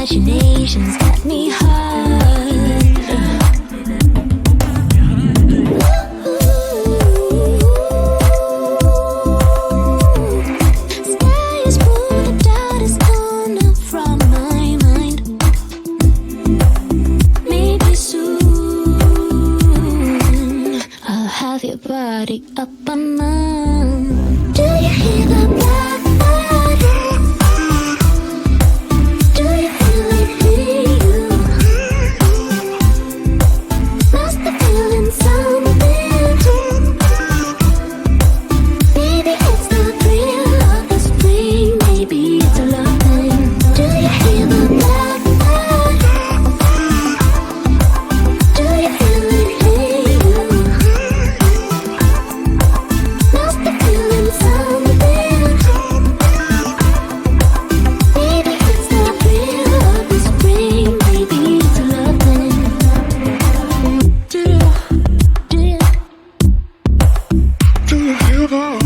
imagination's got me hard. Sky is blue, the doubt is gone from my mind. Maybe soon I'll have your body up on mine. Do you hear the blackbird? Do you feel it in you? Must be feeling something. Maybe it's the thrill of the spring. Maybe it's a love thing. Do you hear the blackbird? Do you feel it in you? Must be feeling something. Maybe it's the thrill of the spring. Maybe it's a love thing. Do you hear that?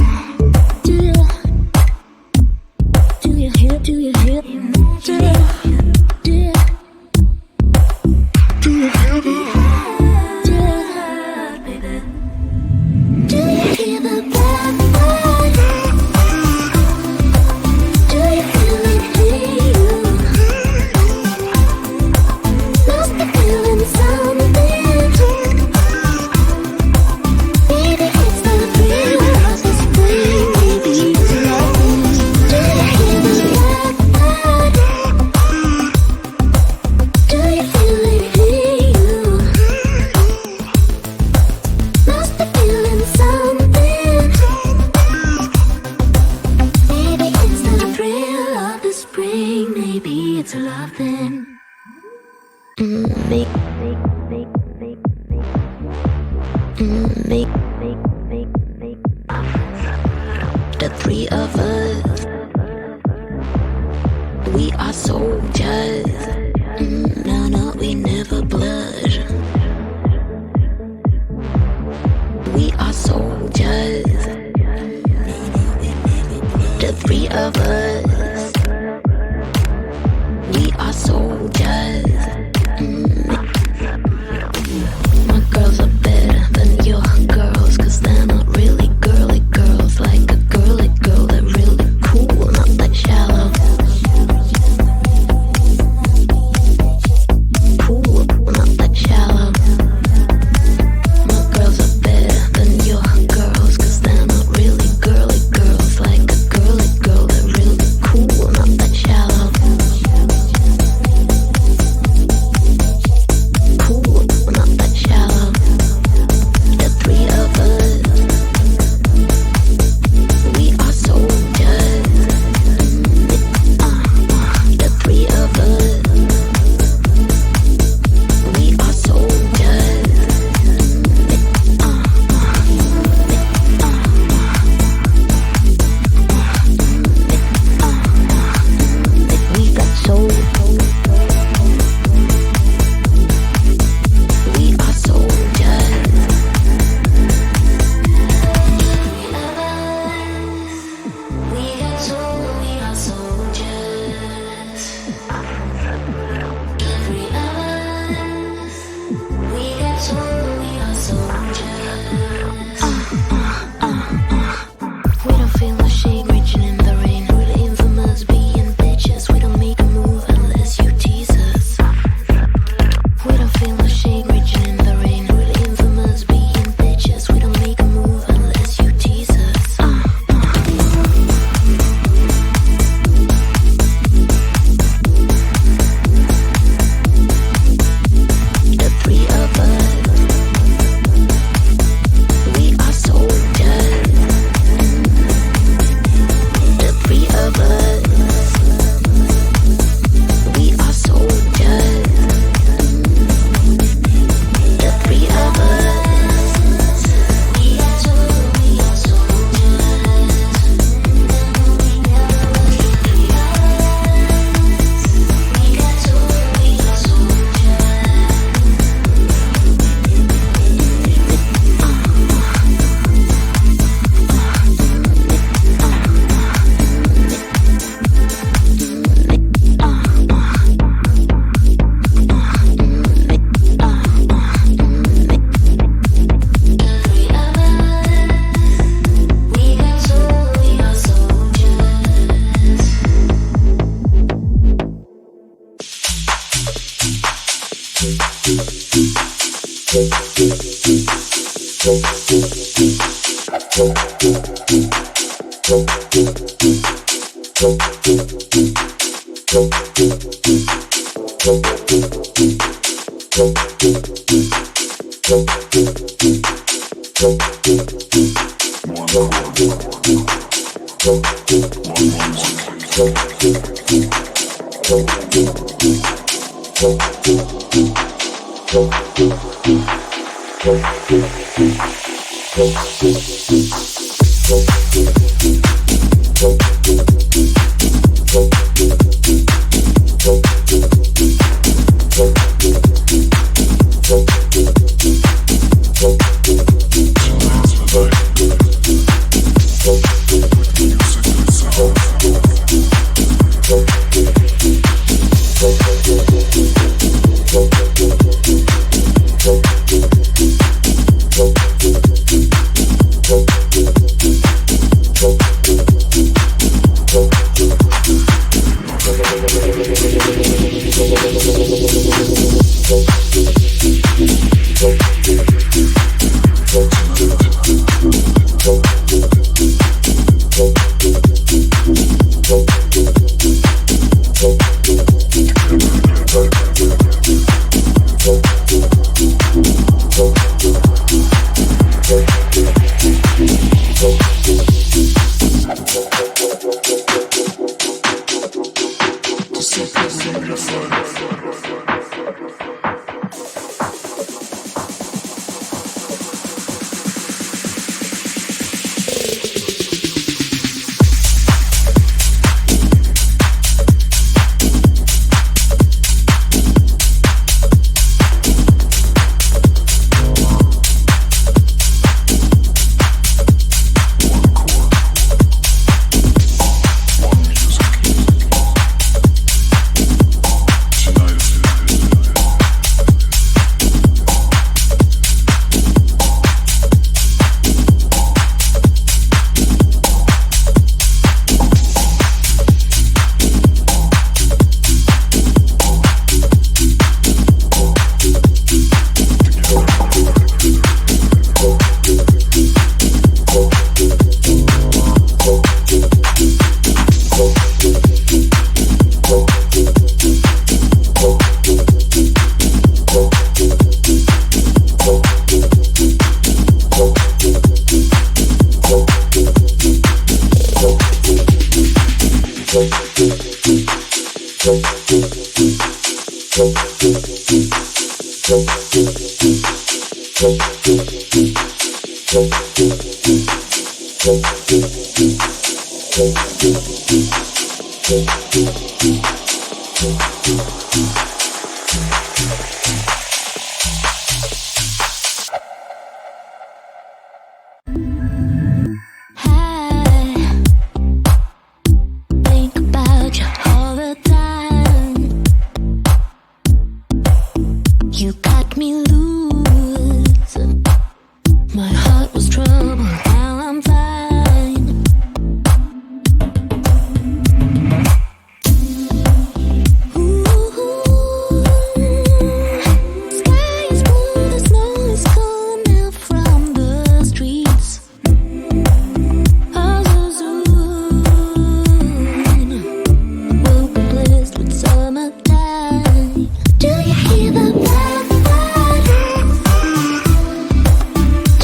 Do you hear? Do you hear? Do you hear that? Do you hear the blackbird? Do you feel it in you? Must be feeling something. Maybe it's the thrill of the spring. Maybe it's love. Do you hear the blackbird? Do you feel it in you? Must be feeling something. Maybe it's the thrill of the spring. Maybe it's a love thing. Make the three of us. We are soldiers. No, we never blush. We are soldiers. The three of us. We are soldiers. My girls are better than your girls, 'cause they're not really girly girls. Like a girly girl, they're really cool, not that shallow. Do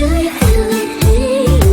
you feel it?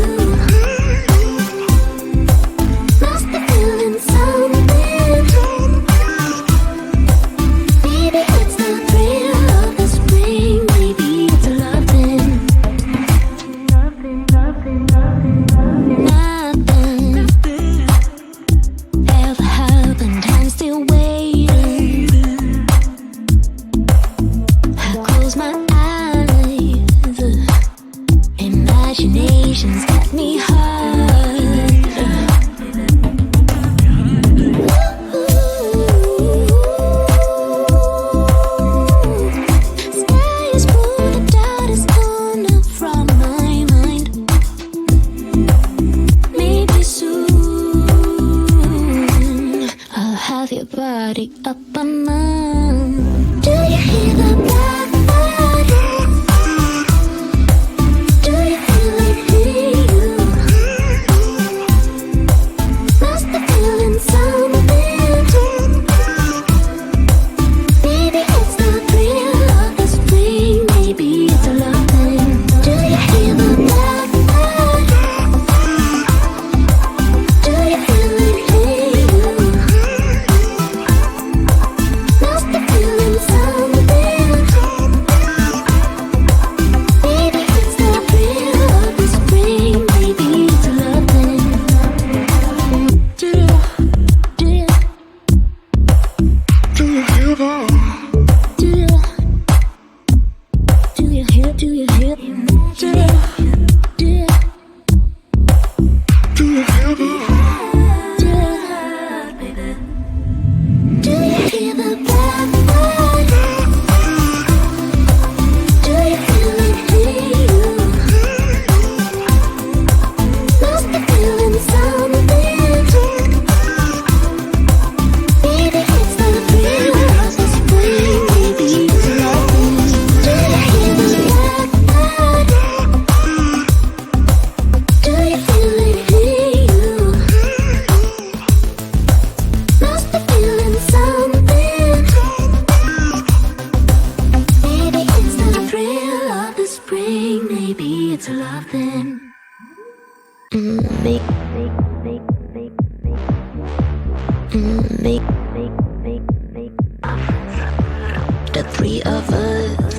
The three of us,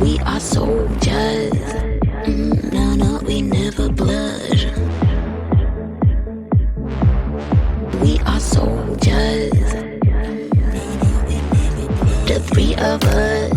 we are soldiers. No, no, we never blush. We are soldiers. The three of us.